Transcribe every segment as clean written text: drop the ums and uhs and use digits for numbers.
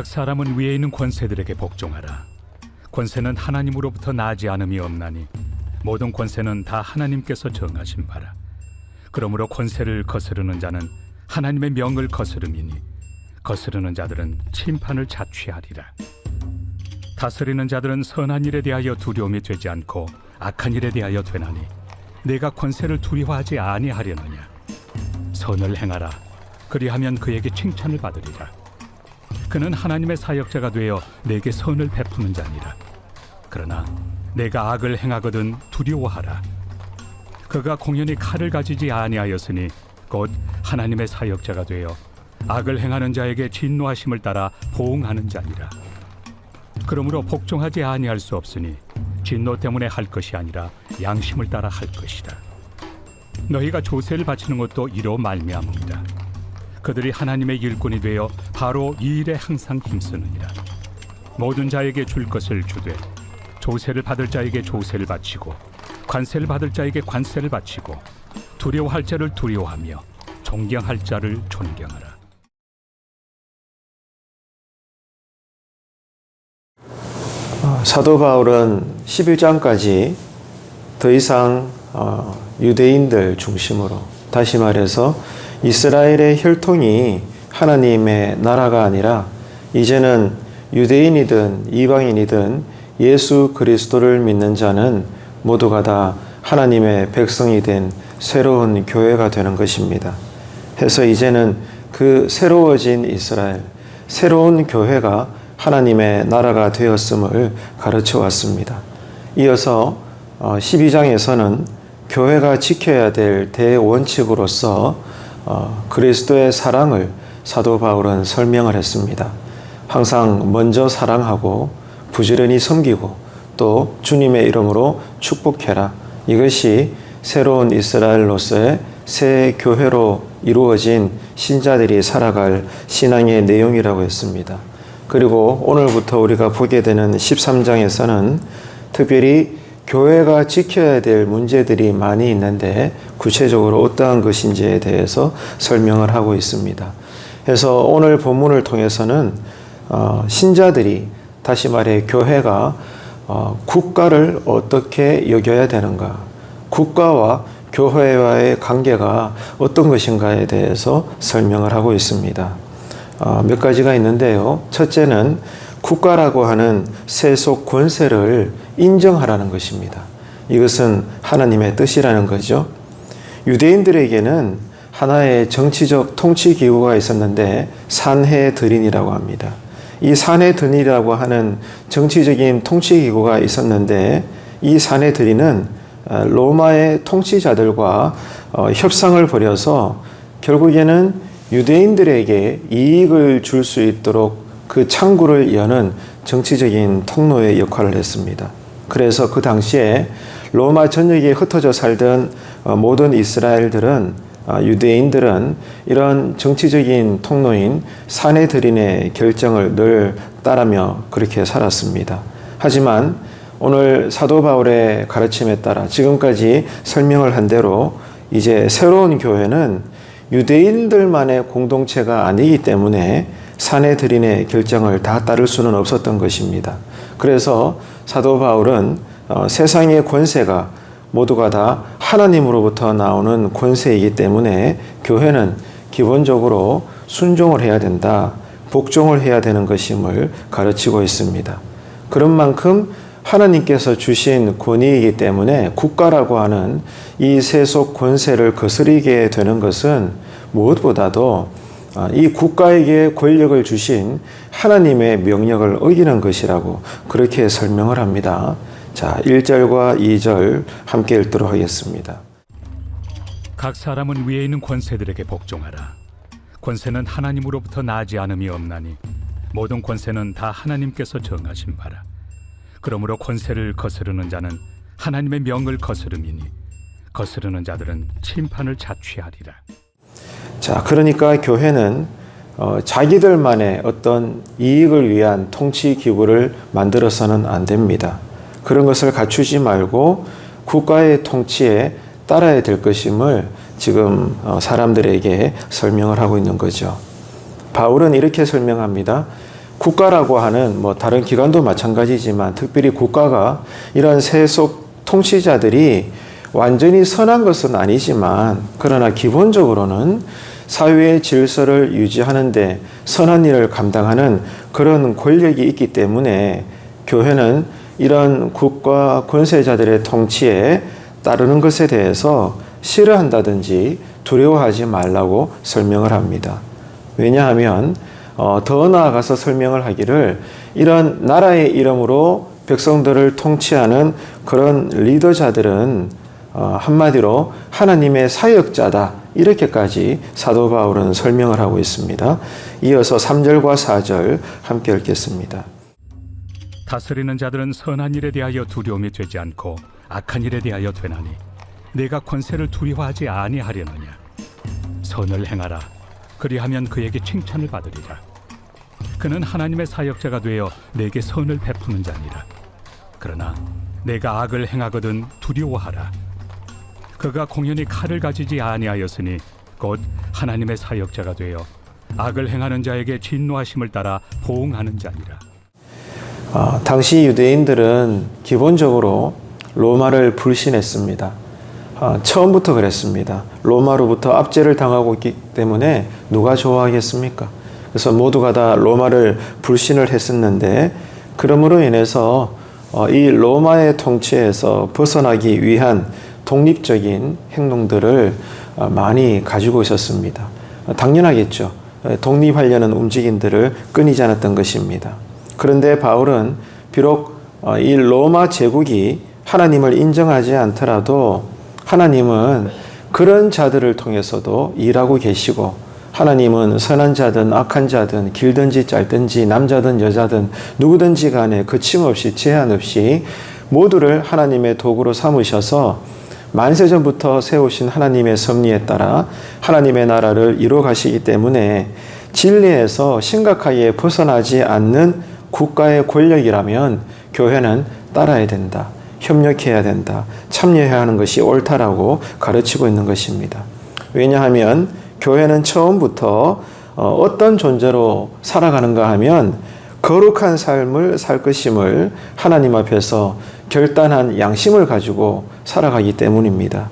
각 사람은 위에 있는 권세들에게 복종하라. 권세는 하나님으로부터 나지 않음이 없나니 모든 권세는 다 하나님께서 정하신 바라. 그러므로 권세를 거스르는 자는 하나님의 명을 거스름이니 거스르는 자들은 심판을 자취하리라. 다스리는 자들은 선한 일에 대하여 두려움이 되지 않고 악한 일에 대하여 되나니 내가 권세를 두려워하지 아니하려느냐. 선을 행하라. 그리하면 그에게 칭찬을 받으리라. 그는 하나님의 사역자가 되어 내게 선을 베푸는 자니라. 그러나 내가 악을 행하거든 두려워하라. 그가 공연히 칼을 가지지 아니하였으니 곧 하나님의 사역자가 되어 악을 행하는 자에게 진노하심을 따라 보응하는 자니라. 그러므로 복종하지 아니할 수 없으니 진노 때문에 할 것이 아니라 양심을 따라 할 것이다. 너희가 조세를 바치는 것도 이로 말미암음이다. 그들이 하나님의 일꾼이 되어 바로 이 일에 항상 힘쓰느니라. 모든 자에게 줄 것을 주되 조세를 받을 자에게 조세를 바치고 관세를 받을 자에게 관세를 바치고 두려워할 자를 두려워하며 존경할 자를 존경하라. 사도 바울은 11장까지 더 이상 유대인들 중심으로, 다시 말해서 이스라엘의 혈통이 하나님의 나라가 아니라 이제는 유대인이든 이방인이든 예수 그리스도를 믿는 자는 모두가 다 하나님의 백성이 된 새로운 교회가 되는 것입니다. 해서 이제는 그 새로워진 이스라엘, 새로운 교회가 하나님의 나라가 되었음을 가르쳐 왔습니다. 이어서 12장에서는 교회가 지켜야 될 대원칙으로서 그리스도의 사랑을 사도 바울은 설명을 했습니다. 항상 먼저 사랑하고 부지런히 섬기고 또 주님의 이름으로 축복해라. 이것이 새로운 이스라엘로서의 새 교회로 이루어진 신자들이 살아갈 신앙의 내용이라고 했습니다. 그리고 오늘부터 우리가 보게 되는 13장에서는 특별히 교회가 지켜야 될 문제들이 많이 있는데 구체적으로 어떠한 것인지에 대해서 설명을 하고 있습니다. 그래서 오늘 본문을 통해서는 신자들이, 다시 말해 교회가 국가를 어떻게 여겨야 되는가, 국가와 교회와의 관계가 어떤 것인가에 대해서 설명을 하고 있습니다. 몇 가지가 있는데요. 첫째는 국가라고 하는 세속 권세를 인정하라는 것입니다. 이것은 하나님의 뜻이라는 거죠. 유대인들에게는 하나의 정치적 통치 기구가 있었는데 산헤드린이라고 합니다. 이 산헤드린이라고 하는 정치적인 통치 기구가 있었는데 이 산헤드린은 로마의 통치자들과 협상을 벌여서 결국에는 유대인들에게 이익을 줄 수 있도록 그 창구를 여는 정치적인 통로의 역할을 했습니다. 그래서 그 당시에 로마 전역에 흩어져 살던 모든 이스라엘들은, 유대인들은 이런 정치적인 통로인 산헤드린의 결정을 늘 따르며 그렇게 살았습니다. 하지만 오늘 사도 바울의 가르침에 따라 지금까지 설명을 한 대로 이제 새로운 교회는 유대인들만의 공동체가 아니기 때문에 산헤드린의 결정을 다 따를 수는 없었던 것입니다. 그래서 사도 바울은 세상의 권세가 모두가 다 하나님으로부터 나오는 권세이기 때문에 교회는 기본적으로 순종을 해야 된다, 복종을 해야 되는 것임을 가르치고 있습니다. 그런 만큼 하나님께서 주신 권위이기 때문에 국가라고 하는 이 세속 권세를 거스르게 되는 것은 무엇보다도 이 국가에게 권력을 주신 하나님의 명령을 어기는 것이라고 그렇게 설명을 합니다. 자, 1절과 2절 함께 읽도록 하겠습니다. 각 사람은 위에 있는 권세들에게 복종하라. 권세는 하나님으로부터 나지 않음이 없나니 모든 권세는 다 하나님께서 정하신 바라. 그러므로 권세를 거스르는 자는 하나님의 명을 거스름이니 거스르는 자들은 심판을 자취하리라. 자, 그러니까 교회는 자기들만의 어떤 이익을 위한 통치 기구를 만들어서는 안 됩니다. 그런 것을 갖추지 말고 국가의 통치에 따라야 될 것임을 지금 사람들에게 설명을 하고 있는 거죠. 바울은 이렇게 설명합니다. 국가라고 하는 다른 기관도 마찬가지지만 특별히 국가가 이런 세속 통치자들이 완전히 선한 것은 아니지만 그러나 기본적으로는 사회의 질서를 유지하는데 선한 일을 감당하는 그런 권력이 있기 때문에 교회는 이런 국가 권세자들의 통치에 따르는 것에 대해서 싫어한다든지 두려워하지 말라고 설명을 합니다. 왜냐하면 더 나아가서 설명을 하기를 이런 나라의 이름으로 백성들을 통치하는 그런 리더자들은 한마디로 하나님의 사역자다. 이렇게까지 사도 바울은 설명을 하고 있습니다. 이어서 3절과 4절 함께 읽겠습니다. 다스리는 자들은 선한 일에 대하여 두려움이 되지 않고 악한 일에 대하여 되나니 내가 권세를 두려워하지 아니하려느냐. 선을 행하라. 그리하면 그에게 칭찬을 받으리라. 그는 하나님의 사역자가 되어 내게 선을 베푸는 자니라. 그러나 내가 악을 행하거든 두려워하라. 그가 공연히 칼을 가지지 아니하였으니 곧 하나님의 사역자가 되어 악을 행하는 자에게 진노하심을 따라 보응하는 자니라. 당시 유대인들은 기본적으로 로마를 불신했습니다. 처음부터 그랬습니다. 로마로부터 압제를 당하고 있기 때문에 누가 좋아하겠습니까? 그래서 모두가 다 로마를 불신을 했었는데 그러므로 인해서 이 로마의 통치에서 벗어나기 위한 독립적인 행동들을 많이 가지고 있었습니다. 당연하겠죠. 독립하려는 움직임들을 끊이지 않았던 것입니다. 그런데 바울은 비록 이 로마 제국이 하나님을 인정하지 않더라도 하나님은 그런 자들을 통해서도 일하고 계시고 하나님은 선한 자든 악한 자든 길든지 짧든지 남자든 여자든 누구든지 간에 거침없이 제한 없이 모두를 하나님의 도구로 삼으셔서 만세전부터 세우신 하나님의 섭리에 따라 하나님의 나라를 이루어 가시기 때문에 진리에서 심각하게 벗어나지 않는 국가의 권력이라면 교회는 따라야 된다. 협력해야 된다. 참여해야 하는 것이 옳다라고 가르치고 있는 것입니다. 왜냐하면 교회는 처음부터 어떤 존재로 살아가는가 하면 거룩한 삶을 살 것임을 하나님 앞에서 결단한 양심을 가지고 살아가기 때문입니다.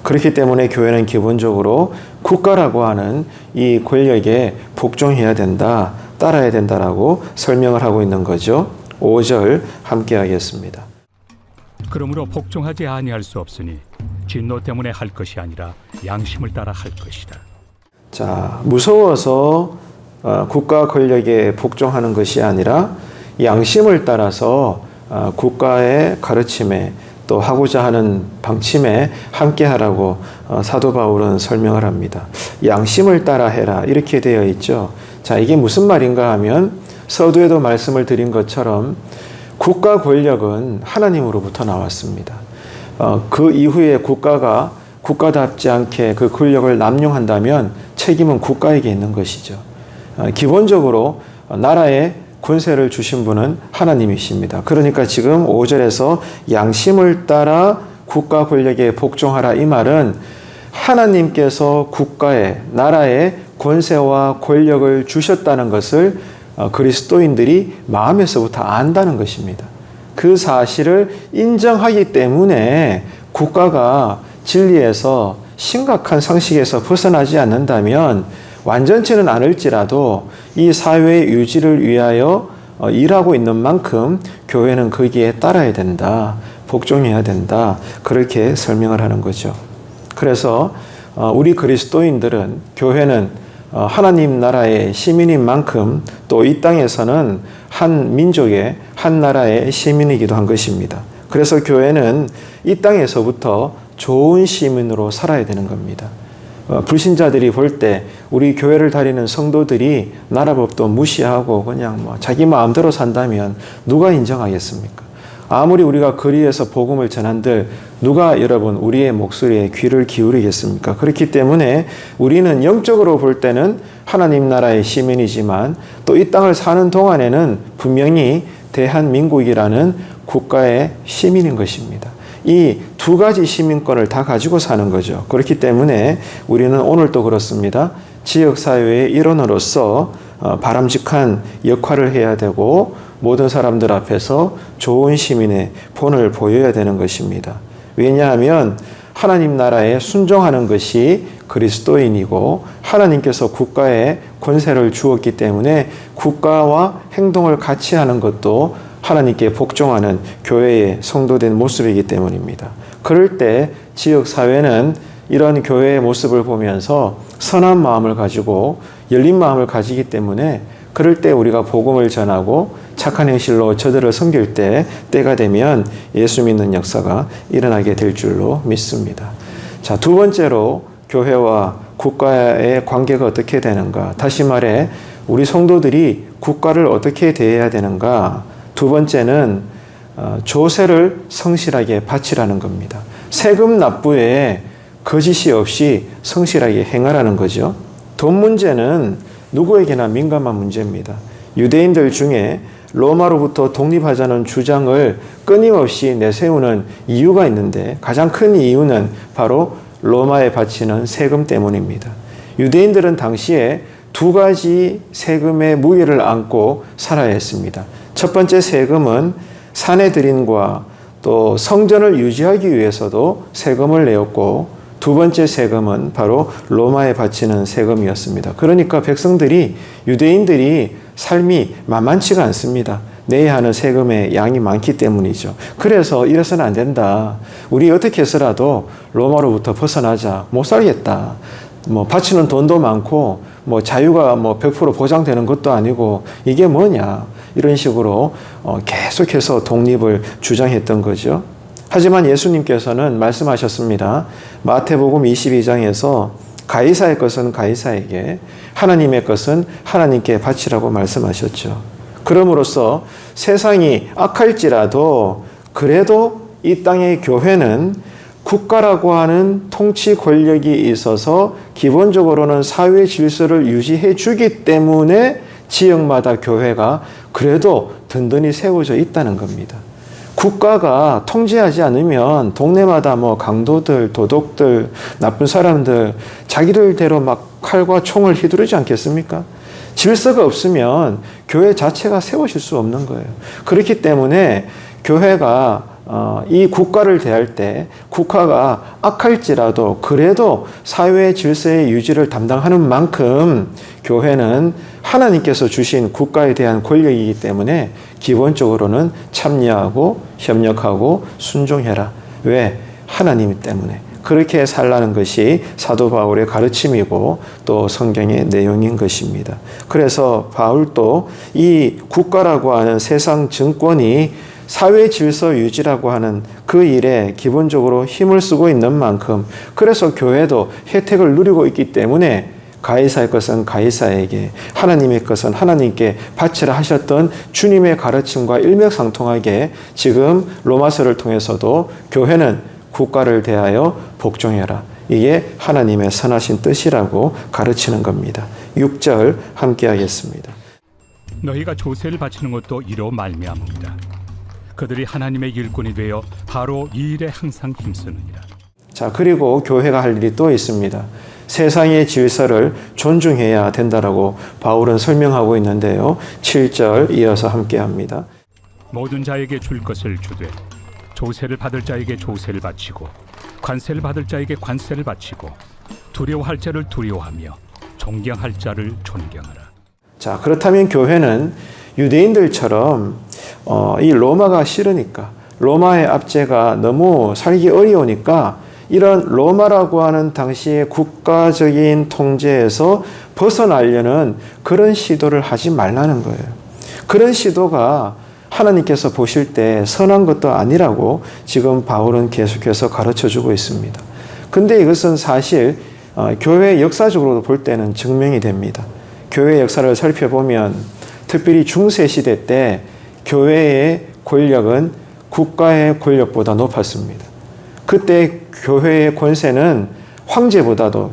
그렇기 때문에 교회는 기본적으로 국가라고 하는 이 권력에 복종해야 된다, 따라야 된다라고 설명을 하고 있는 거죠. 5절 함께 하겠습니다. 그러므로 복종하지 아니할 수 없으니 진노 때문에 할 것이 아니라 양심을 따라 할 것이다. 자, 무서워서 국가 권력에 복종하는 것이 아니라 양심을 따라서 국가의 가르침에 또 하고자 하는 방침에 함께하라고 사도 바울은 설명을 합니다. 양심을 따라 해라 이렇게 되어 있죠. 자, 이게 무슨 말인가 하면 서두에도 말씀을 드린 것처럼 국가 권력은 하나님으로부터 나왔습니다. 그 이후에 국가가 국가답지 않게 그 권력을 남용한다면 책임은 국가에게 있는 것이죠. 기본적으로 나라에 권세를 주신 분은 하나님이십니다. 그러니까 지금 5절에서 양심을 따라 국가 권력에 복종하라 이 말은 하나님께서 국가에 나라에 권세와 권력을 주셨다는 것을 그리스도인들이 마음에서부터 안다는 것입니다. 그 사실을 인정하기 때문에 국가가 진리에서 심각한 상식에서 벗어나지 않는다면 완전치는 않을지라도 이 사회의 유지를 위하여 일하고 있는 만큼 교회는 거기에 따라야 된다. 복종해야 된다. 그렇게 설명을 하는 거죠. 그래서 우리 그리스도인들은 교회는 하나님 나라의 시민인 만큼 또 이 땅에서는 한 민족의 한 나라의 시민이기도 한 것입니다. 그래서 교회는 이 땅에서부터 좋은 시민으로 살아야 되는 겁니다. 불신자들이 볼 때 우리 교회를 다니는 성도들이 나라법도 무시하고 그냥 자기 마음대로 산다면 누가 인정하겠습니까? 아무리 우리가 거리에서 복음을 전한들 누가 여러분 우리의 목소리에 귀를 기울이겠습니까? 그렇기 때문에 우리는 영적으로 볼 때는 하나님 나라의 시민이지만 또 이 땅을 사는 동안에는 분명히 대한민국이라는 국가의 시민인 것입니다. 이 두 가지 시민권을 다 가지고 사는 거죠. 그렇기 때문에 우리는 오늘도 그렇습니다. 지역사회의 일원으로서 바람직한 역할을 해야 되고 모든 사람들 앞에서 좋은 시민의 본을 보여야 되는 것입니다. 왜냐하면 하나님 나라에 순종하는 것이 그리스도인이고 하나님께서 국가에 권세를 주었기 때문에 국가와 행동을 같이 하는 것도 하나님께 복종하는 교회의 성도된 모습이기 때문입니다. 그럴 때 지역사회는 이런 교회의 모습을 보면서 선한 마음을 가지고 열린 마음을 가지기 때문에 그럴 때 우리가 복음을 전하고 착한 행실로 저들을 섬길 때 때가 되면 예수 믿는 역사가 일어나게 될 줄로 믿습니다. 자, 두 번째로 교회와 국가의 관계가 어떻게 되는가? 다시 말해 우리 성도들이 국가를 어떻게 대해야 되는가? 두 번째는 조세를 성실하게 바치라는 겁니다. 세금 납부에 거짓이 없이 성실하게 행하라는 거죠. 돈 문제는 누구에게나 민감한 문제입니다. 유대인들 중에 로마로부터 독립하자는 주장을 끊임없이 내세우는 이유가 있는데 가장 큰 이유는 바로 로마에 바치는 세금 때문입니다. 유대인들은 당시에 두 가지 세금의 무게를 안고 살아야 했습니다. 첫 번째 세금은 사내들인과 또 성전을 유지하기 위해서도 세금을 내었고 두 번째 세금은 바로 로마에 바치는 세금이었습니다. 그러니까 백성들이 유대인들이 삶이 만만치가 않습니다. 내야 하는 세금의 양이 많기 때문이죠. 그래서 이래서는 안 된다. 우리 어떻게 해서라도 로마로부터 벗어나자. 못 살겠다. 바치는 돈도 많고 자유가 100% 보장되는 것도 아니고 이게 뭐냐. 이런 식으로 계속해서 독립을 주장했던 거죠. 하지만 예수님께서는 말씀하셨습니다. 마태복음 22장에서 가이사의 것은 가이사에게, 하나님의 것은 하나님께 바치라고 말씀하셨죠. 그럼으로써 세상이 악할지라도 그래도 이 땅의 교회는 국가라고 하는 통치 권력이 있어서 기본적으로는 사회 질서를 유지해 주기 때문에 지역마다 교회가 그래도 든든히 세워져 있다는 겁니다. 국가가 통제하지 않으면 동네마다 강도들, 도둑들, 나쁜 사람들 자기들대로 막 칼과 총을 휘두르지 않겠습니까? 질서가 없으면 교회 자체가 세워질 수 없는 거예요. 그렇기 때문에 교회가 이 국가를 대할 때 국가가 악할지라도 그래도 사회 질서의 유지를 담당하는 만큼 교회는 하나님께서 주신 국가에 대한 권력이기 때문에 기본적으로는 참여하고 협력하고 순종해라. 왜? 하나님 때문에. 그렇게 살라는 것이 사도 바울의 가르침이고 또 성경의 내용인 것입니다. 그래서 바울도 이 국가라고 하는 세상 정권이 사회 질서 유지라고 하는 그 일에 기본적으로 힘을 쓰고 있는 만큼 그래서 교회도 혜택을 누리고 있기 때문에 가이사의 것은 가이사에게, 하나님의 것은 하나님께 바치라 하셨던 주님의 가르침과 일맥상통하게 지금 로마서를 통해서도 교회는 국가를 대하여 복종해라. 이게 하나님의 선하신 뜻이라고 가르치는 겁니다. 6절 함께 하겠습니다. 너희가 조세를 바치는 것도 이로 말미암으리라. 그들이 하나님의 일꾼이 되어 바로 이 일에 항상 힘쓰느니라. 자, 그리고 교회가 할 일이 또 있습니다. 세상의 질서를 존중해야 된다라고 바울은 설명하고 있는데요. 7절 이어서 함께 합니다. 모든 자에게 줄 것을 주되 조세를 받을 자에게 조세를 바치고 관세를 받을 자에게 관세를 바치고 두려워할 자를 두려워하며 존경할 자를 존경하라. 자, 그렇다면 교회는 유대인들처럼 이 로마가 싫으니까, 로마의 압제가 너무 살기 어려우니까 이런 로마라고 하는 당시의 국가적인 통제에서 벗어나려는 그런 시도를 하지 말라는 거예요. 그런 시도가 하나님께서 보실 때 선한 것도 아니라고 지금 바울은 계속해서 가르쳐주고 있습니다. 근데 이것은 사실 교회 역사적으로도 볼 때는 증명이 됩니다. 교회 역사를 살펴보면 특별히 중세시대 때 교회의 권력은 국가의 권력보다 높았습니다. 그때 교회의 권세는 황제보다도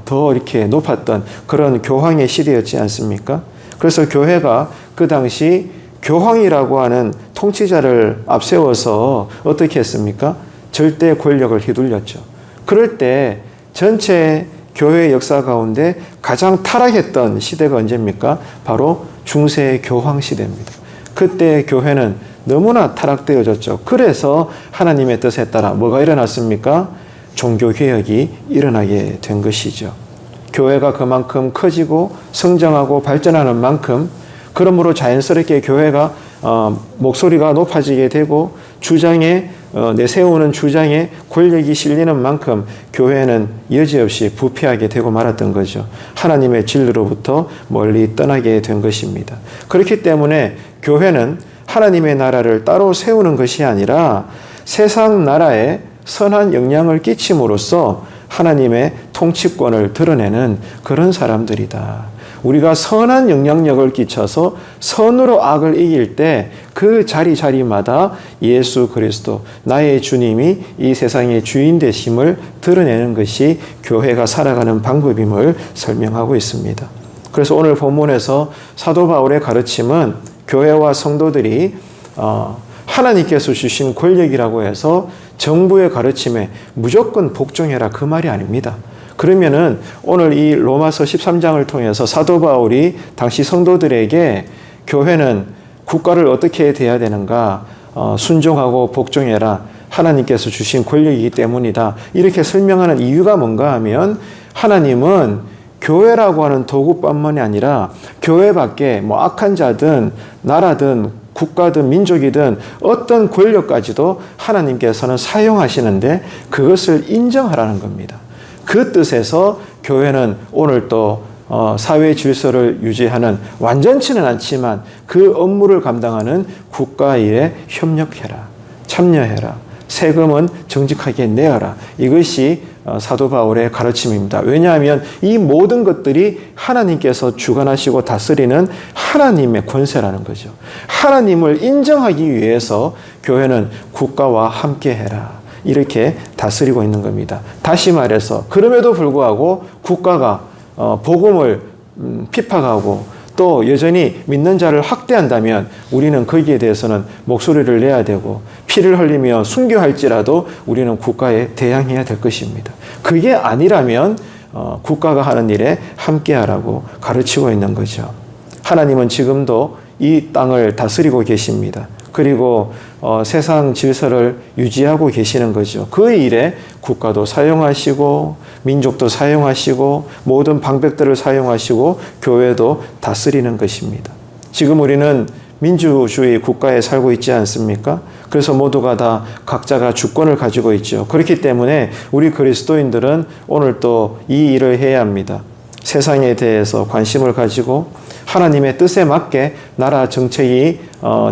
더 이렇게 높았던 그런 교황의 시대였지 않습니까? 그래서 교회가 그 당시 교황이라고 하는 통치자를 앞세워서 어떻게 했습니까? 절대 권력을 휘둘렸죠. 그럴 때 전체 교회의 역사 가운데 가장 타락했던 시대가 언제입니까? 바로 중세 교황 시대입니다. 그때 교회는 너무나 타락되어졌죠. 그래서 하나님의 뜻에 따라 뭐가 일어났습니까? 종교개혁이 일어나게 된 것이죠. 교회가 그만큼 커지고 성장하고 발전하는 만큼 그러므로 자연스럽게 교회가 목소리가 높아지게 되고 주장에 내세우는 주장에 권력이 실리는 만큼 교회는 여지없이 부패하게 되고 말았던 거죠. 하나님의 진리로부터 멀리 떠나게 된 것입니다. 그렇기 때문에 교회는 하나님의 나라를 따로 세우는 것이 아니라 세상 나라에 선한 영향을 끼침으로써 하나님의 통치권을 드러내는 그런 사람들이다. 우리가 선한 영향력을 끼쳐서 선으로 악을 이길 때 그 자리자리마다 예수 그리스도 나의 주님이 이 세상의 주인 되심을 드러내는 것이 교회가 살아가는 방법임을 설명하고 있습니다. 그래서 오늘 본문에서 사도 바울의 가르침은 교회와 성도들이 하나님께서 주신 권력이라고 해서 정부의 가르침에 무조건 복종해라 그 말이 아닙니다. 그러면은 오늘 이 로마서 13장을 통해서 사도 바울이 당시 성도들에게 교회는 국가를 어떻게 대해야 되는가, 순종하고 복종해라, 하나님께서 주신 권력이기 때문이다, 이렇게 설명하는 이유가 뭔가 하면 하나님은 교회라고 하는 도구뿐만이 아니라 교회 밖에 뭐 악한 자든 나라든 국가든 민족이든 어떤 권력까지도 하나님께서는 사용하시는데 그것을 인정하라는 겁니다. 그 뜻에서 교회는 오늘 또 사회 질서를 유지하는, 완전치는 않지만 그 업무를 감당하는 국가 일에 협력해라, 참여해라, 세금은 정직하게 내어라. 이것이 사도 바울의 가르침입니다. 왜냐하면 이 모든 것들이 하나님께서 주관하시고 다스리는 하나님의 권세라는 거죠. 하나님을 인정하기 위해서 교회는 국가와 함께해라, 이렇게 다스리고 있는 겁니다. 다시 말해서 그럼에도 불구하고 국가가 복음을 핍박하고 또 여전히 믿는 자를 학대한다면 우리는 거기에 대해서는 목소리를 내야 되고 피를 흘리며 순교할지라도 우리는 국가에 대항해야 될 것입니다. 그게 아니라면 국가가 하는 일에 함께하라고 가르치고 있는 거죠. 하나님은 지금도 이 땅을 다스리고 계십니다. 그리고 세상 질서를 유지하고 계시는 거죠. 그 일에 국가도 사용하시고 민족도 사용하시고 모든 방백들을 사용하시고 교회도 다스리는 것입니다. 지금 우리는 민주주의 국가에 살고 있지 않습니까? 그래서 모두가 다 각자가 주권을 가지고 있죠. 그렇기 때문에 우리 그리스도인들은 오늘 또 이 일을 해야 합니다. 세상에 대해서 관심을 가지고 하나님의 뜻에 맞게 나라 정책이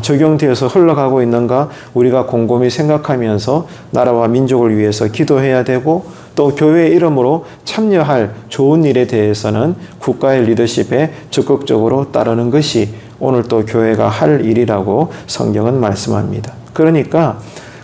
적용되어서 흘러가고 있는가 우리가 곰곰이 생각하면서 나라와 민족을 위해서 기도해야 되고, 또 교회의 이름으로 참여할 좋은 일에 대해서는 국가의 리더십에 적극적으로 따르는 것이 오늘 또 교회가 할 일이라고 성경은 말씀합니다. 그러니까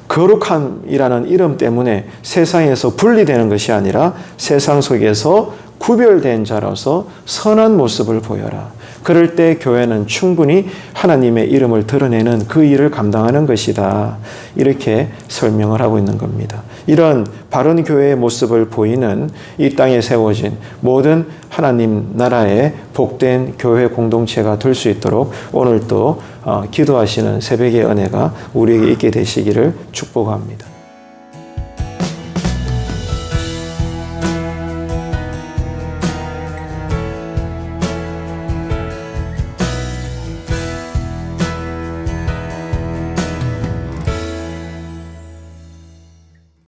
거룩함이라는 이름 때문에 세상에서 분리되는 것이 아니라 세상 속에서 구별된 자로서 선한 모습을 보여라. 그럴 때 교회는 충분히 하나님의 이름을 드러내는 그 일을 감당하는 것이다. 이렇게 설명을 하고 있는 겁니다. 이런 바른 교회의 모습을 보이는 이 땅에 세워진 모든 하나님 나라의 복된 교회 공동체가 될 수 있도록 오늘 또 기도하시는 새벽의 은혜가 우리에게 있게 되시기를 축복합니다.